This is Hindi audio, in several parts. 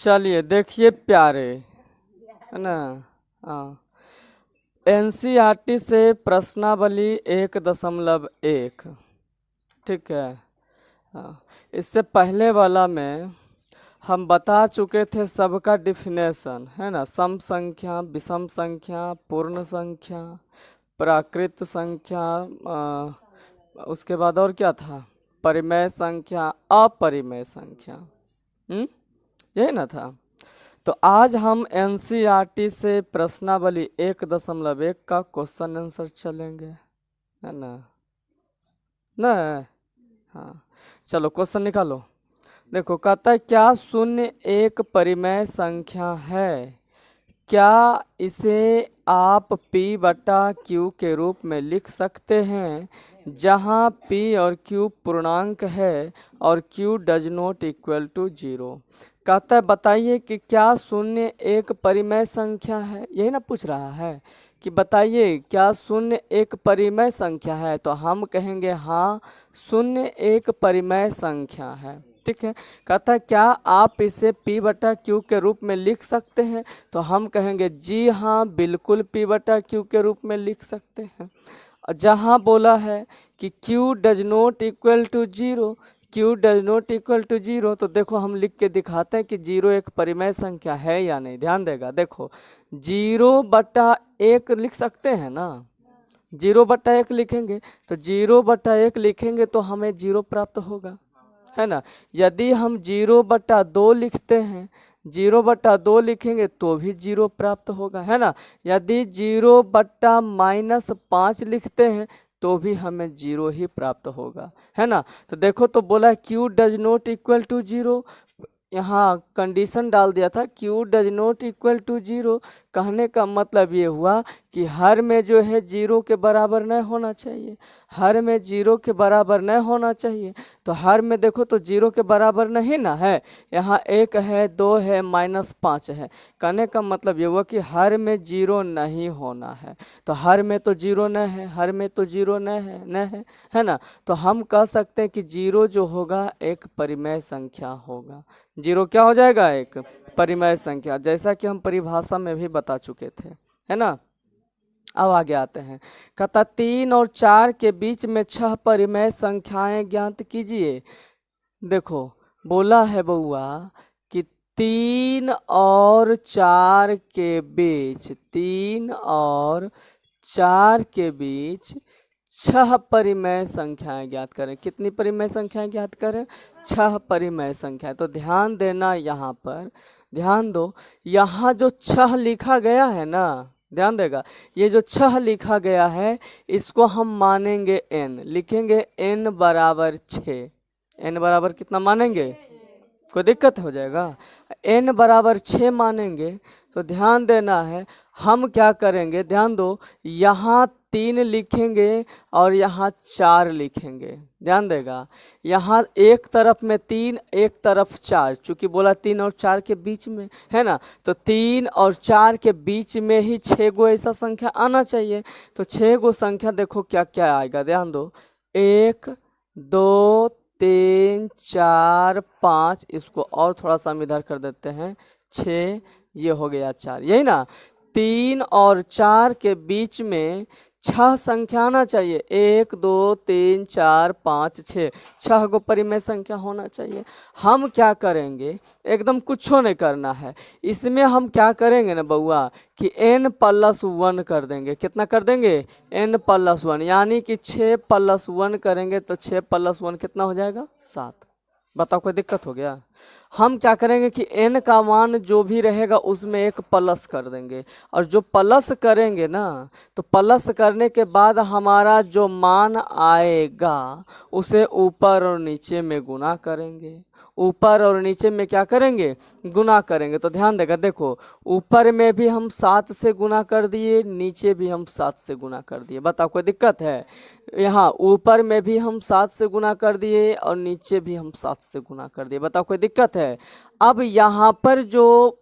चलिए देखिए प्यारे, है ना। हाँ, एनसीईआरटी से प्रश्नावली 1.1, ठीक है। हाँ, इससे पहले वाला में हम बता चुके थे सबका डिफिनेशन, है ना। सम संख्या, विषम संख्या, पूर्ण संख्या, प्राकृत संख्या, उसके बाद और क्या था, परिमेय संख्या, अपरिमेय संख्या। यही ना था। तो आज हम एनसीईआरटी से प्रश्नावली 1.1 का क्वेश्चन आंसर चलेंगे, है ना। ना, हाँ, चलो क्वेश्चन निकालो। देखो, कहता है क्या शून्य एक परिमेय संख्या है? क्या इसे आप p बटा q के रूप में लिख सकते हैं, जहां p और q पूर्णांक है और q does not equal to 0। कहता है बताइए कि क्या शून्य एक परिमेय संख्या है। यही ना पूछ रहा है कि बताइए क्या शून्य एक परिमेय संख्या है। तो हम कहेंगे हाँ, शून्य एक परिमेय संख्या है, ठीक है। कहता है क्या आप इसे p बटा q के रूप में लिख सकते हैं। तो हम कहेंगे जी हाँ, बिल्कुल p बटा q के रूप में लिख सकते हैं। जहाँ बोला है कि q does not equal to 0, q does not equal to 0, तो देखो हम लिख के दिखाते हैं कि 0 एक परिमेय संख्या है या नहीं। ध्यान देगा, देखो 0/1 लिख सकते हैं ना। 0/1 लिखेंगे तो 0/1 लिखेंगे तो हमें 0 प्राप्त होगा, है ना। यदि हम 0/2 लिखते हैं, 0/2 लिखेंगे तो भी 0 प्राप्त होगा, है ना। यदि 0/-5 लिखते हैं तो भी हमें 0 ही प्राप्त होगा, है ना। तो देखो, तो बोला q does not equal to 0, यहाँ कंडीशन डाल दिया था q does not equal to 0। कहने का मतलब ये हुआ कि हर में जो है 0 के बराबर नहीं होना चाहिए, हर में 0 के बराबर नहीं होना चाहिए। तो हर में देखो तो 0 के बराबर नहीं ना है, यहाँ 1 है, 2 है, -5 है। कहने का मतलब ये हुआ कि हर में 0 नहीं होना है। तो हर में तो 0 नहीं है, हर में तो 0 नहीं है ना। तो हम कह सकते हैं कि 0 जो होगा एक परिमेय संख्या होगा। 0 क्या हो जाएगा, एक परिमेय संख्या, जैसा कि हम परिभाषा में भी बता चुके थे, है ना। अब आगे आते हैं। कहता 3 और 4 के बीच में 6 परिमेय संख्याएं ज्ञात कीजिए। देखो बोला है बउआ कि 3 और 4 के बीच, 3 और 4 के बीच 6 परिमेय संख्याएं ज्ञात करें। कितनी परिमेय संख्याएं ज्ञात करें? 6 परिमेय संख्याएं। तो ध्यान देना, यहाँ पर ध्यान दो, यहाँ जो 6 लिखा गया है ना, ध्यान देगा, ये जो 6 लिखा गया है इसको हम मानेंगे n, लिखेंगे n बराबर 6। n बराबर कितना मानेंगे? कोई दिक्कत हो जाएगा? n बराबर 6 मानेंगे। तो ध्यान देना है, हम क्या करेंगे, ध्यान दो, यहाँ 3 लिखेंगे और यहाँ 4 लिखेंगे। ध्यान देगा, यहाँ एक तरफ में 3, एक तरफ 4, चूंकि बोला 3 और 4 के बीच में, है ना। तो 3 और 4 के बीच में ही 6 गो ऐसा संख्या आना चाहिए। तो 6 गो संख्या देखो क्या क्या आएगा, ध्यान दो, 1 2 3 4 5, इसको और थोड़ा सा हम इधर कर देते हैं, 6, ये हो गया 4, यही ना। 3 और 4 के बीच में 6 संख्या आना चाहिए, 1 2 3 4 5 6, 6 गो परिमेय संख्या होना चाहिए। हम क्या करेंगे, एकदम कुछ नहीं करना है, इसमें हम क्या करेंगे ना बउआ कि n+1 कर देंगे। कितना कर देंगे? n+1, यानी कि 6+1 करेंगे तो 6+1 कितना हो जाएगा? 7। बताओ कोई दिक्कत हो गया? हम क्या करेंगे कि n का मान जो भी रहेगा उसमें एक प्लस कर देंगे, और जो प्लस करेंगे ना, तो प्लस करने के बाद हमारा जो मान आएगा उसे ऊपर और नीचे में गुना करेंगे। ऊपर और नीचे में क्या करेंगे? गुना करेंगे। तो ध्यान देगा, देखो ऊपर में भी हम 7 से गुना कर दिए, नीचे भी हम 7 से गुना कर दिए। बताओ कोई दिक्कत है? यहाँ ऊपर में भी हम 7 से गुना कर दिए और नीचे भी हम 7 से गुना कर दिए। बताओ कोई दिक्कत है? अब यहाँ पर जो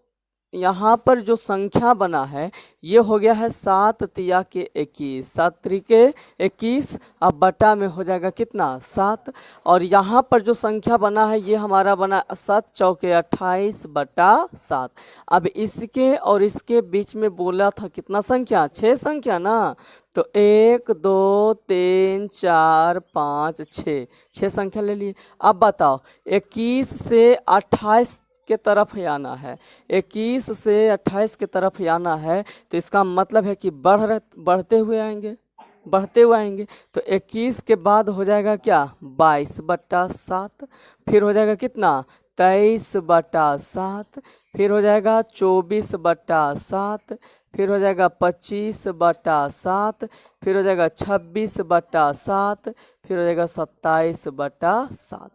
यहाँ पर जो संख्या बना है ये हो गया है 7 तिया के 21, 7 त्रिके 21, अब बटा में हो जाएगा कितना 7। और यहाँ पर जो संख्या बना है ये हमारा बना 7 चौके 28 बटा 7। अब इसके और इसके बीच में बोला था कितना संख्या, 6 संख्या ना, तो 1 2 3 4 5 6 संख्या ले लिए। अब बताओ 21 से 28 के तरफ ही आना है, 21 से 28 के ही आना है, तो इसका मतलब है कि बढ़ते हुए आएंगे, तो 21 के बाद हो जाएगा क्या 22 बटा 7, फिर हो जाएगा कितना 23 बटा 7, फिर हो जाएगा 24 बटा 7, फिर हो जाएगा 25 बटा 7, फिर हो जाएगा 26 बटा 7, फिर हो जाएगा 27 बटा 7।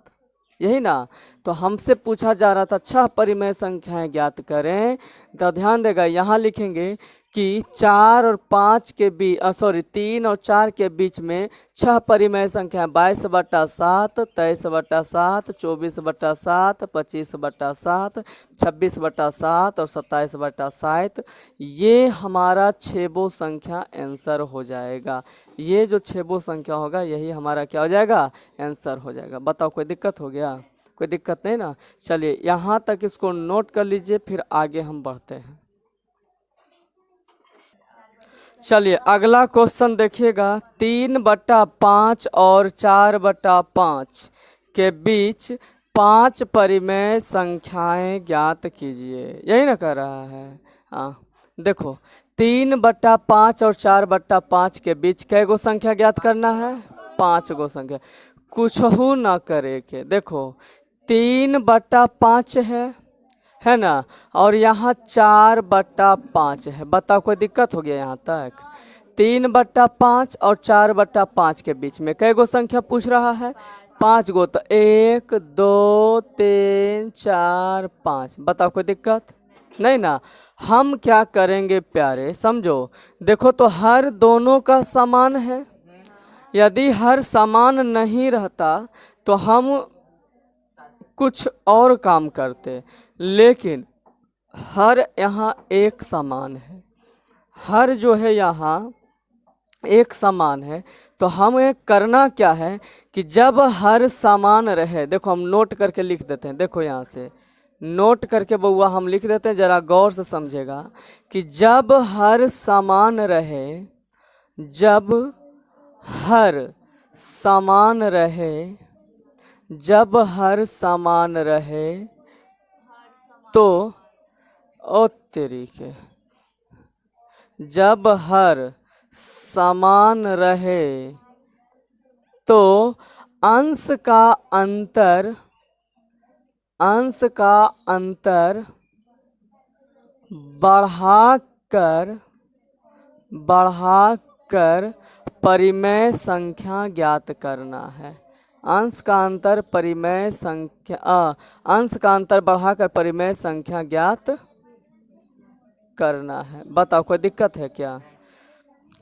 यही ना, तो हमसे पूछा जा रहा था 6 परिमेय संख्याएं ज्ञात करें, तो ध्यान देगा यहाँ लिखेंगे कि 4 और 5 के बीच 3 और 4 के बीच में 6 परिमेय संख्या 22 बटा 7, 23 बटा 7, 24 बटा 7, 25 बटा 7, 26 बटा 7 और 27 बटा 7। ये हमारा 6 संख्या आंसर हो जाएगा। ये जो 6 संख्या होगा यही हमारा क्या हो जाएगा आंसर हो जाएगा। बताओ कोई दिक्कत हो गया, कोई दिक्कत नहीं ना। चलिए यहाँ तक इसको नोट कर लीजिए, फिर आगे हम बढ़ते हैं। चलिए अगला क्वेश्चन देखिएगा, 3 बटा 5 और 4 बटा 5 के बीच 5 परिमेय संख्याएं ज्ञात कीजिए। यही ना कर रहा है। हाँ देखो 3 बटा 5 और 4 बटा 5 के बीच कै गो संख्या ज्ञात करना है, 5 गो संख्या। कुछ हो ना करे के, देखो 3 बटा 5 है ना, और यहाँ 4 बटा 5 है। बताओ कोई दिक्कत हो गया यहाँ तक। 3 बटा 5 और 4 बटा 5 के बीच में कै गो संख्या पूछ रहा है, 5 गो। तो 1 2 3 4 5। बताओ कोई दिक्कत नहीं ना। हम क्या करेंगे प्यारे, समझो, देखो तो हर दोनों का समान है। यदि हर समान नहीं रहता तो हम कुछ और काम करते, लेकिन हर यहाँ एक समान है, हर जो है यहाँ एक समान है। तो हमें करना क्या है कि जब हर समान रहे, देखो हम नोट करके लिख देते हैं, देखो यहाँ से नोट करके बउआ हम लिख देते हैं, जरा गौर से समझेगा कि जब हर समान रहे, जब हर समान रहे, जब हर समान रहे तो ओ तेरी के, जब हर समान रहे तो अंश का अंतर बढ़ाकर परिमेय संख्या ज्ञात करना है। अंश का अंतर परिमेय संख्या, अंश का अंतर बढ़ाकर परिमेय संख्या ज्ञात करना है। बताओ कोई दिक्कत है क्या।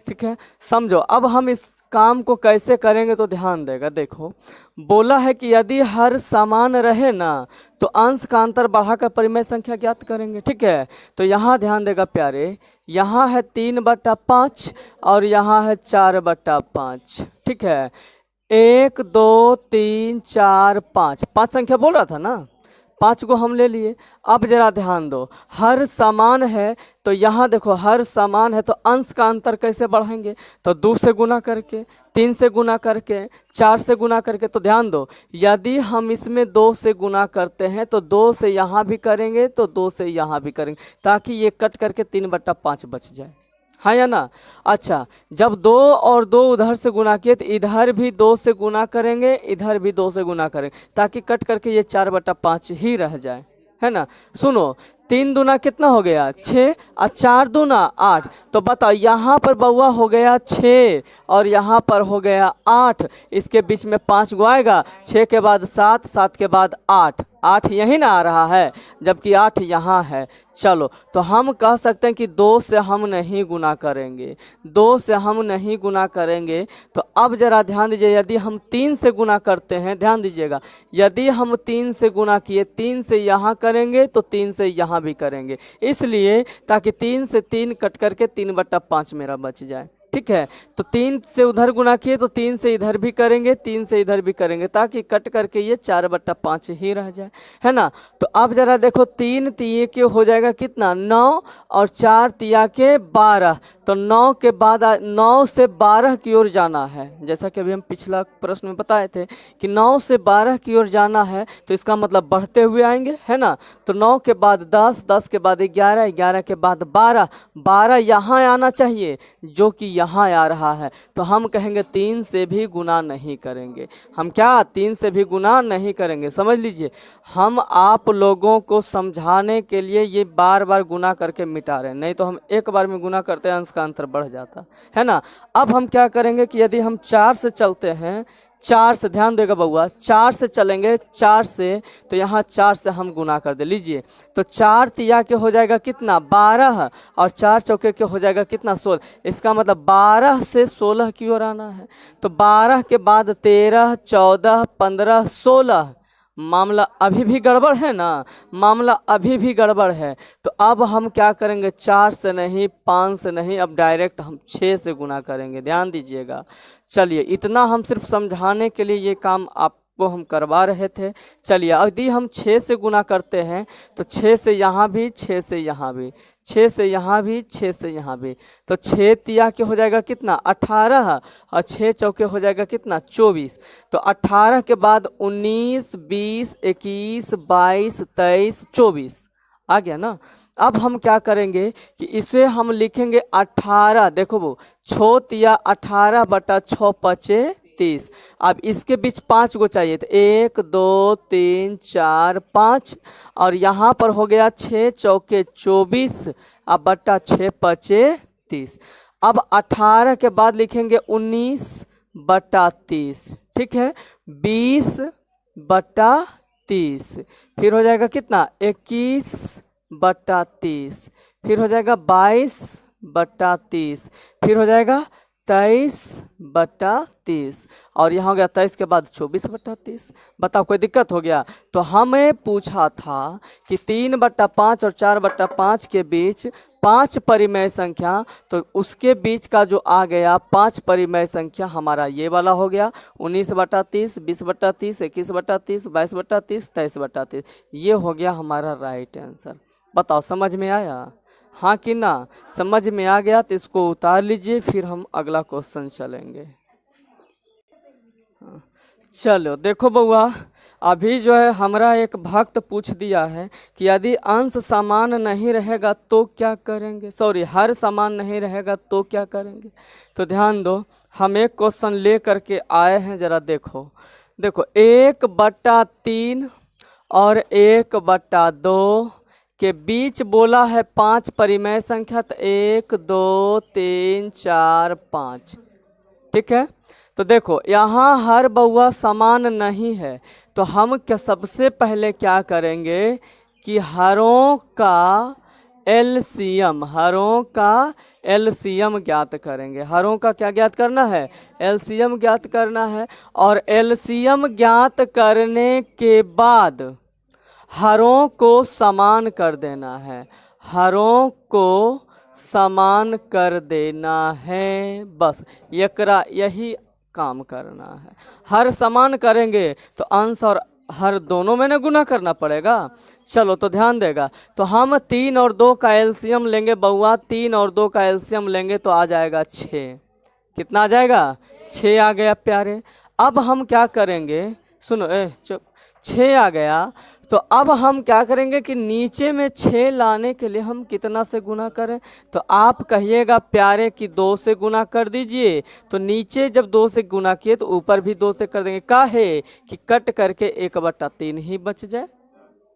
ठीक है, समझो। अब हम इस काम को कैसे करेंगे तो ध्यान देगा। देखो बोला है कि यदि हर समान रहे ना तो अंश का अंतर बढ़ाकर परिमेय संख्या ज्ञात करेंगे। ठीक है, तो यहाँ ध्यान देगा प्यारे, यहाँ है 3 बटा 5 और यहाँ है 4 बटा 5। ठीक है, 1 2 3 4 5, 5 संख्या बोल रहा था ना, 5 को हम ले लिए। अब जरा ध्यान दो, हर समान है तो यहाँ देखो हर समान है तो अंश का अंतर कैसे बढ़ाएंगे, तो 2 से गुना करके, 3 से गुना करके, 4 से गुना करके। तो ध्यान दो, यदि हम इसमें 2 से गुना करते हैं तो 2 से यहाँ भी करेंगे तो 2 से यहाँ भी करेंगे, ताकि ये कट करके 3 बटा 5 बच जाए। हाँ या ना। अच्छा, जब 2 और 2 उधर से गुना किए तो इधर भी 2 से गुना करेंगे, इधर भी 2 से गुना करेंगे, ताकि कट करके ये 4 बटा 5 ही रह जाए, है ना। सुनो, 3 दूना कितना हो गया 6 और 4 दूना 8। तो बताओ यहाँ पर बउआ हो गया 6 और यहाँ पर हो गया 8, इसके बीच में 5 गो आएगा, 6 के बाद 7, 7 के बाद 8। 8 यही ना आ रहा है, जबकि 8 यहाँ है। चलो तो हम कह सकते हैं कि 2 से हम नहीं गुना करेंगे, 2 से हम नहीं गुना करेंगे। तो अब जरा ध्यान दीजिए, यदि हम 3 से गुना करते हैं, ध्यान दीजिएगा, यदि हम 3 से गुना किए, 3 से यहाँ करेंगे तो 3 से यहाँ भी करेंगे, इसलिए ताकि 3 से 3 कट करके 3/5 मेरा बच जाए। ठीक है, तो 3 से उधर गुना किए तो 3 से इधर भी करेंगे, 3 से इधर भी करेंगे, ताकि कट करके ये 4/5 ही रह जाए, है ना। तो अब जरा देखो, 3 तिये के हो जाएगा कितना, 9, और 4 तिया के 12। तो 9 के बाद 9 से 12 की ओर जाना है, जैसा कि अभी हम पिछला प्रश्न में बताए थे कि 9 से 12 की ओर जाना है, तो इसका मतलब बढ़ते हुए आएंगे, है ना। तो 9 के बाद 10, 10 के बाद 11, 11 के बाद 12, 12 यहाँ आना चाहिए जो कि यहाँ आ रहा है। तो हम कहेंगे 3 से भी गुना नहीं करेंगे। हम क्या 3 से भी गुना नहीं करेंगे, समझ लीजिए। हम आप लोगों को समझाने के लिए ये बार बार गुना करके मिटा रहे हैं, नहीं तो हम एक बार में गुना करते हैं, अंश का अंतर बढ़ जाता है ना। अब हम क्या करेंगे कि यदि हम 4 से चलते हैं, 4 से, ध्यान देगा बउआ, 4 से चलेंगे, 4 से, तो यहाँ 4 से हम गुना कर दे लीजिए। तो 4 तिया के हो जाएगा कितना, 12, और 4 चौके के हो जाएगा कितना, 16। इसका मतलब 12 से 16 की ओर आना है। तो 12 के बाद 13, 14, 15, 16। मामला अभी भी गड़बड़ है ना, मामला अभी भी गड़बड़ है। तो अब हम क्या करेंगे, 4 से नहीं, 5 से नहीं, अब डायरेक्ट हम 6 से गुना करेंगे, ध्यान दीजिएगा। चलिए, इतना हम सिर्फ समझाने के लिए ये काम आपको हम करवा रहे थे। चलिए, यदि हम 6 से गुना करते हैं तो 6 से यहाँ भी, 6 से यहाँ भी, 6 से यहाँ भी, 6 से यहाँ भी। तो 6 तिया के हो जाएगा कितना, 18, और 6 चौके हो जाएगा कितना, 24। तो 18 के बाद 19, 20, 21, 22, 23, 24 आ गया ना। अब हम क्या करेंगे कि इसे हम लिखेंगे 18, देखो वो छो तिया 18/6 पचे 30। अब इसके बीच 5 गो चाहिए, तो 1, 2, 3, 4, 5, और यहाँ पर हो गया 6 चौके 24, अब बट्टा 6 पचे 30। अब 18 के बाद लिखेंगे 19/30, ठीक है, 20/30, फिर हो जाएगा कितना, 21/30, फिर हो जाएगा 22/30, फिर हो जाएगा 23/30, और यहाँ हो गया 23 के बाद 24/30। बताओ कोई दिक्कत हो गया। तो हमें पूछा था कि 3/5 और 4/5 के बीच 5 परिमेय संख्या, तो उसके बीच का जो आ गया 5 परिमेय संख्या हमारा ये वाला हो गया, 19/30, 20/30, 21/30, 22/30, 23/30। ये हो गया हमारा राइट आंसर। बताओ समझ में आया, हाँ कि ना। समझ में आ गया तो इसको उतार लीजिए, फिर हम अगला क्वेश्चन चलेंगे। चलो देखो बउआ, अभी जो है हमारा एक भक्त पूछ दिया है कि यदि अंश समान नहीं रहेगा तो क्या करेंगे, सॉरी हर समान नहीं रहेगा तो क्या करेंगे। तो ध्यान दो, हम एक क्वेश्चन ले करके आए हैं, जरा देखो। देखो 1/3 और 1/2 के बीच बोला है 5 परिमेय संख्या, तो 1, 2, 3, 4, 5, ठीक है। तो देखो यहाँ हर बउआ समान नहीं है, तो हम क्या सबसे पहले क्या करेंगे कि हरों का एलसीएम, हरों का एलसीएम ज्ञात करेंगे। हरों का क्या ज्ञात करना है, एलसीएम ज्ञात करना है। और एलसीएम ज्ञात करने के बाद हरों को समान कर देना है, हरों को समान कर देना है, बस एकरा यही काम करना है। हर समान करेंगे तो अंश और हर दोनों में ना गुना करना पड़ेगा। चलो तो ध्यान देगा, तो हम 3 और 2 का एलसीएम लेंगे बउआ, 3 और 2 का एलसीएम लेंगे तो आ जाएगा 6। कितना आ जाएगा, 6 आ गया प्यारे। अब हम क्या करेंगे, सुनो चुप, 6 आ गया। तो अब हम क्या करेंगे कि नीचे में 6 लाने के लिए हम कितना से गुना करें, तो आप कहिएगा प्यारे कि 2 से गुना कर दीजिए। तो नीचे जब 2 से गुना किए तो ऊपर भी 2 से कर देंगे, काहे कि कट करके 1/3 ही बच जाए।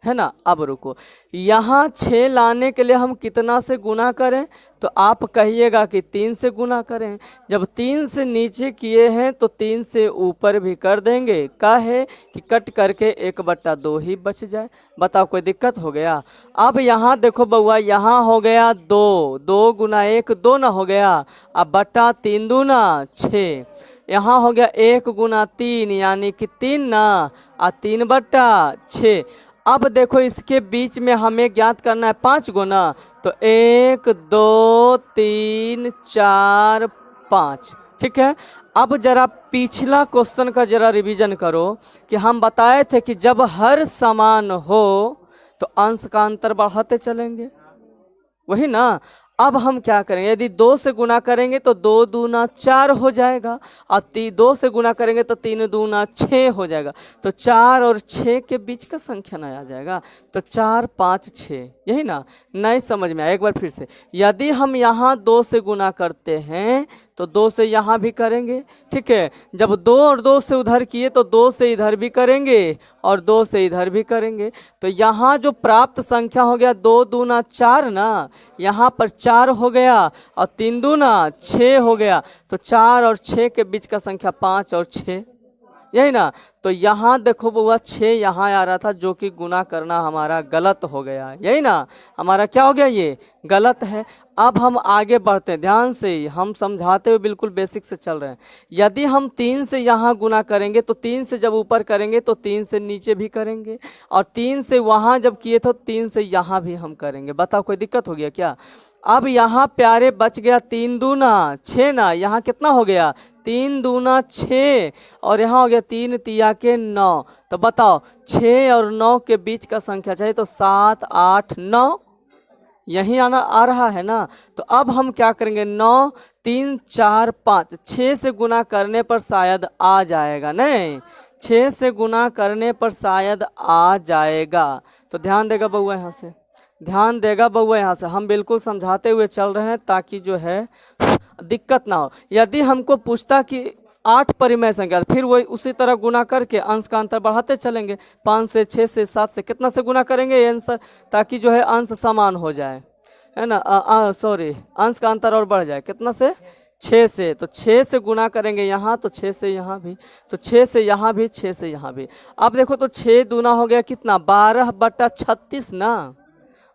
है ना। अब रुको, यहाँ 6 लाने के लिए हम कितना से गुना करें, तो आप कहिएगा कि 3 से गुना करें। जब 3 से नीचे किए हैं तो 3 से ऊपर भी कर देंगे, का है कि कट करके 1/2 ही बच जाए। बताओ कोई दिक्कत हो गया। अब यहाँ देखो बउआ, यहाँ हो गया 2, 2 गुना 1 2 ना हो गया, अब बटा 3 दूना 6, यहाँ हो गया 1 गुना 3 यानी कि 3 ना, और 3/6। अब देखो इसके बीच में हमें ज्ञात करना है 5 गुना, तो 1 2 3 4 5, ठीक है। अब जरा पिछला क्वेश्चन का जरा रिवीजन करो कि हम बताए थे कि जब हर समान हो तो अंश का अंतर बढ़ाते चलेंगे, वही ना। अब हम क्या करेंगे, यदि 2 से गुना करेंगे तो 2 दूना 4 हो जाएगा, और 2 से गुना करेंगे तो 3 दूना 6 हो जाएगा, तो 4 और 6 के बीच का संख्या ना आ जाएगा, तो 4 5 6, यही ना। नहीं समझ में आया, एक बार फिर से। यदि हम यहाँ 2 से गुना करते हैं तो 2 से यहाँ भी करेंगे, ठीक है। जब 2 और 2 से उधर किए तो 2 से इधर भी करेंगे और 2 से इधर भी करेंगे, तो यहाँ जो प्राप्त संख्या हो गया 2 दूना 4 ना, यहाँ पर 4 हो गया और 3 दूना 6 हो गया, तो 4 और 6 के बीच का संख्या 5 और 6, यही ना। तो यहाँ देखो बुआ 6 यहाँ आ रहा था, जो कि गुना करना हमारा गलत हो गया, यही ना। हमारा क्या हो गया, ये गलत है। अब हम आगे बढ़ते हैं, ध्यान से हम समझाते हुए बिल्कुल बेसिक से चल रहे हैं। यदि हम 3 से यहाँ गुना करेंगे तो 3 से जब ऊपर करेंगे तो 3 से नीचे भी करेंगे, और 3 से वहाँ जब किए तो 3 से यहाँ भी हम करेंगे। बताओ कोई दिक्कत हो गया क्या। अब यहाँ प्यारे बच गया 3 दूना 6 ना, यहाँ कितना हो गया 3 दूना 6, और यहाँ हो गया 3 तिया के 9। तो बताओ 6 और 9 के बीच का संख्या चाहिए, तो 7 8 9 यहीं आना आ रहा है ना। तो अब हम क्या करेंगे, 9 3 4 5, 6 से गुना करने पर शायद आ जाएगा, नहीं 6 से गुना करने पर शायद आ जाएगा। तो ध्यान देगा बउआ, यहाँ से ध्यान देगा बउआ, यहाँ से हम बिल्कुल समझाते हुए चल रहे हैं ताकि जो है दिक्कत ना हो। यदि हमको पूछता कि 8 परिमेय संख्या, फिर वही उसी तरह गुना करके अंश का अंतर बढ़ाते चलेंगे, 5 से 6 से 7 से कितना से गुना करेंगे ये आंसर, ताकि जो है अंश समान हो जाए, है ना। सॉरी, अंश का अंतर और बढ़ जाए, कितना से 6 से, तो 6 से गुना करेंगे यहाँ, तो 6 से यहाँ भी, तो 6 से यहाँ भी 6 से यहाँ भी। अब देखो तो 6 दूना हो गया कितना 12/36 ना,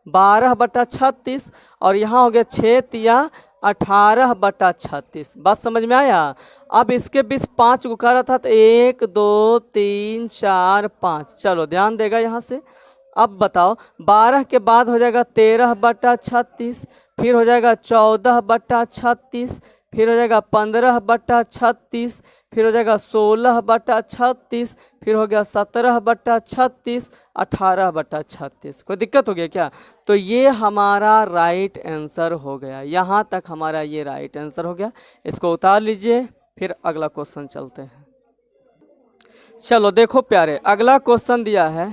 12/36, और यहाँ हो गया 6 तिया 18/36। बात समझ में आया। अब इसके बीच 5 को कर रहा था, तो 1 2 3 4 5, चलो ध्यान देगा यहाँ से। अब बताओ 12 के बाद हो जाएगा 13/36, फिर हो जाएगा 14/36, फिर हो जाएगा 15/36, फिर हो जाएगा 16/36, फिर हो गया 17/36, 18/36। कोई दिक्कत हो गया क्या। तो ये हमारा राइट आंसर हो गया, यहाँ तक हमारा ये राइट आंसर हो गया। इसको उतार लीजिए, फिर अगला क्वेश्चन चलते हैं। चलो देखो प्यारे, अगला क्वेश्चन दिया है,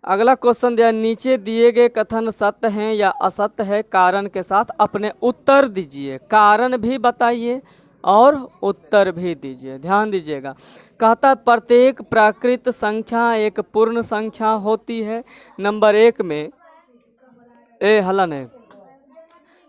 अगला क्वेश्चन दिया, नीचे दिए गए कथन सत्य हैं या असत्य है, कारण के साथ अपने उत्तर दीजिए। कारण भी बताइए और उत्तर भी दीजिए, ध्यान दीजिएगा। कहता प्रत्येक प्राकृत संख्या एक पूर्ण संख्या होती है। नंबर 1 में हलन है,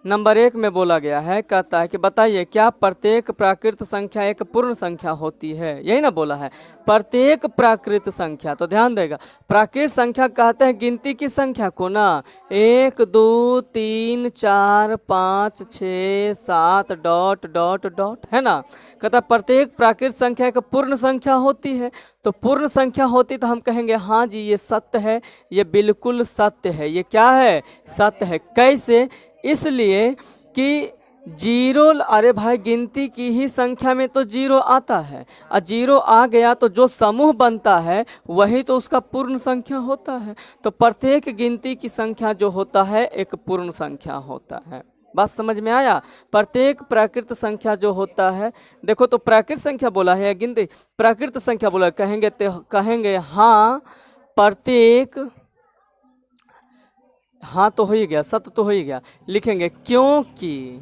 नंबर 1 में बोला गया है, कहता है कि बताइए क्या प्रत्येक प्राकृत संख्या एक पूर्ण संख्या होती है, यही ना बोला है, प्रत्येक प्राकृत संख्या। तो ध्यान देगा, प्राकृत संख्या कहते हैं गिनती की संख्या को ना, 1 2 3 4 5 6 7 डॉट डॉट डॉट, है ना। कहता प्रत्येक प्राकृत संख्या एक पूर्ण संख्या होती है। तो पूर्ण संख्या होती तो हम कहेंगे हाँ जी ये सत्य है, ये बिल्कुल सत्य है, ये क्या है, सत्य है। कैसे, इसलिए कि 0, अरे भाई गिनती की ही संख्या में तो 0 आता है, और 0 आ गया तो जो समूह बनता है वही तो उसका पूर्ण संख्या होता है। तो प्रत्येक गिनती की संख्या जो होता है एक पूर्ण संख्या होता है। बात समझ में आया। प्रत्येक प्राकृत संख्या जो होता है, देखो तो प्राकृत संख्या बोला है या गिनती, प्राकृत संख्या बोला, कहेंगे हाँ प्रत्येक, हाँ तो हो ही गया, सत्य तो हो ही गया, लिखेंगे क्योंकि,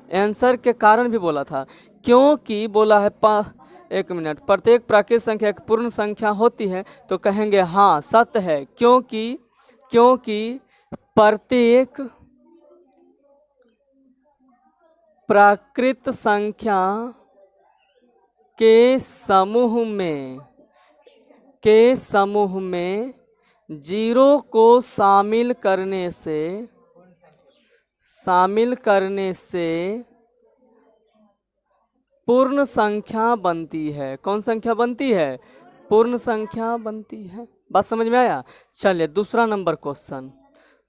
आंसर के कारण भी बोला था, क्योंकि बोला है एक मिनट, प्रत्येक प्राकृत संख्या एक पूर्ण संख्या होती है, तो कहेंगे हाँ सत्य है, क्योंकि प्रत्येक प्राकृत संख्या के समूह में जीरो को शामिल करने से पूर्ण संख्या बनती है। कौन संख्या बनती है? पूर्ण संख्या बनती है। बात समझ में आया? चलिए दूसरा नंबर क्वेश्चन।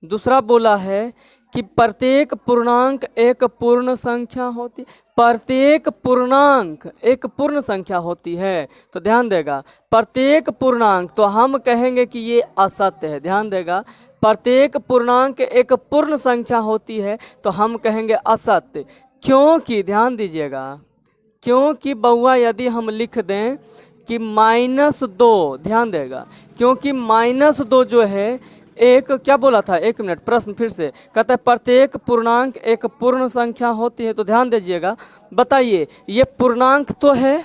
दूसरा बोला है कि प्रत्येक पूर्णांक एक पूर्ण संख्या होती, प्रत्येक पूर्णांक एक पूर्ण संख्या होती है। तो ध्यान देगा, प्रत्येक पूर्णांक, तो हम कहेंगे कि ये असत्य है। ध्यान देगा, प्रत्येक पूर्णांक एक पूर्ण संख्या होती है, तो हम कहेंगे असत्य। क्योंकि ध्यान दीजिएगा, क्योंकि बउआ यदि हम लिख दें कि -2, ध्यान देगा, क्योंकि -2 जो है एक, क्या बोला था, एक मिनट, प्रश्न फिर से कहता है प्रत्येक पूर्णांक एक पूर्ण संख्या होती है। तो ध्यान दीजिएगा, बताइए ये पूर्णांक तो है,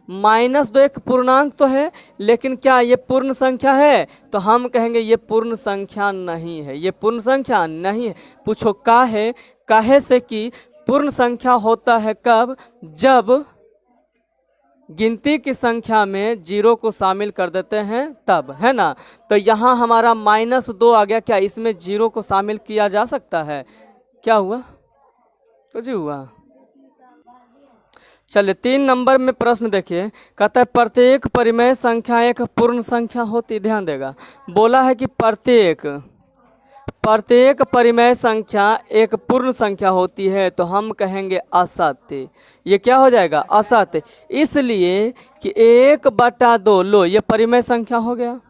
-2 एक पूर्णांक तो है, लेकिन क्या ये पूर्ण संख्या है? तो हम कहेंगे ये पूर्ण संख्या नहीं है, ये पूर्ण संख्या नहीं है। पूछो का है? काहे से कि पूर्ण संख्या होता है कब? जब गिनती की संख्या में जीरो को शामिल कर देते हैं तब, है ना। तो यहाँ हमारा -2 आ गया, क्या इसमें जीरो को शामिल किया जा सकता है? क्या हुआ? कुछ हुआ? चलिए 3 नंबर में प्रश्न देखिए, कहता है प्रत्येक परिमेय संख्या एक पूर्ण संख्या होती। ध्यान देगा, बोला है कि प्रत्येक परिमेय संख्या एक पूर्ण संख्या होती है, तो हम कहेंगे असत्य। ये क्या हो जाएगा? असत्य। इसलिए कि 1/2, लो ये परिमेय संख्या हो गया,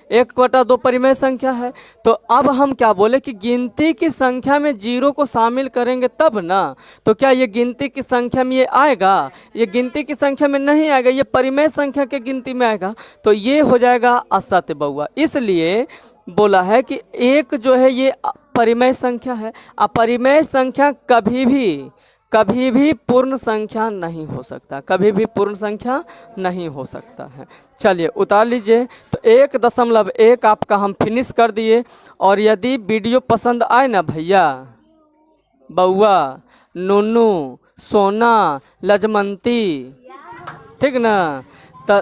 1/2 परिमेय संख्या है। तो अब हम क्या बोले कि गिनती की संख्या में जीरो को शामिल करेंगे तब ना। तो क्या ये गिनती की संख्या में ये आएगा? ये गिनती की संख्या में नहीं आएगा, ये परिमेय संख्या के गिनती में आएगा। तो ये हो जाएगा असत्य बउआ। इसलिए बोला है कि एक जो है ये परिमेय संख्या है, अपरिमेय संख्या कभी भी पूर्ण संख्या नहीं हो सकता, कभी भी पूर्ण संख्या नहीं हो सकता है। चलिए उतार लीजिए। तो 1.1 आपका हम फिनिश कर दिए। और यदि वीडियो पसंद आए ना भैया, बउआ, नूनू, सोना, लजमंती, ठीक ना, तो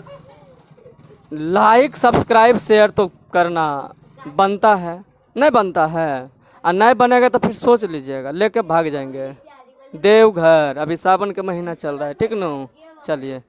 लाइक सब्सक्राइब शेयर तो करना बनता है, नहीं बनता है? और नहीं बनेगा तो फिर सोच लीजिएगा, लेके भाग जाएंगे देवघर। अभी सावन का महीना चल रहा है, ठीक ना। चलिए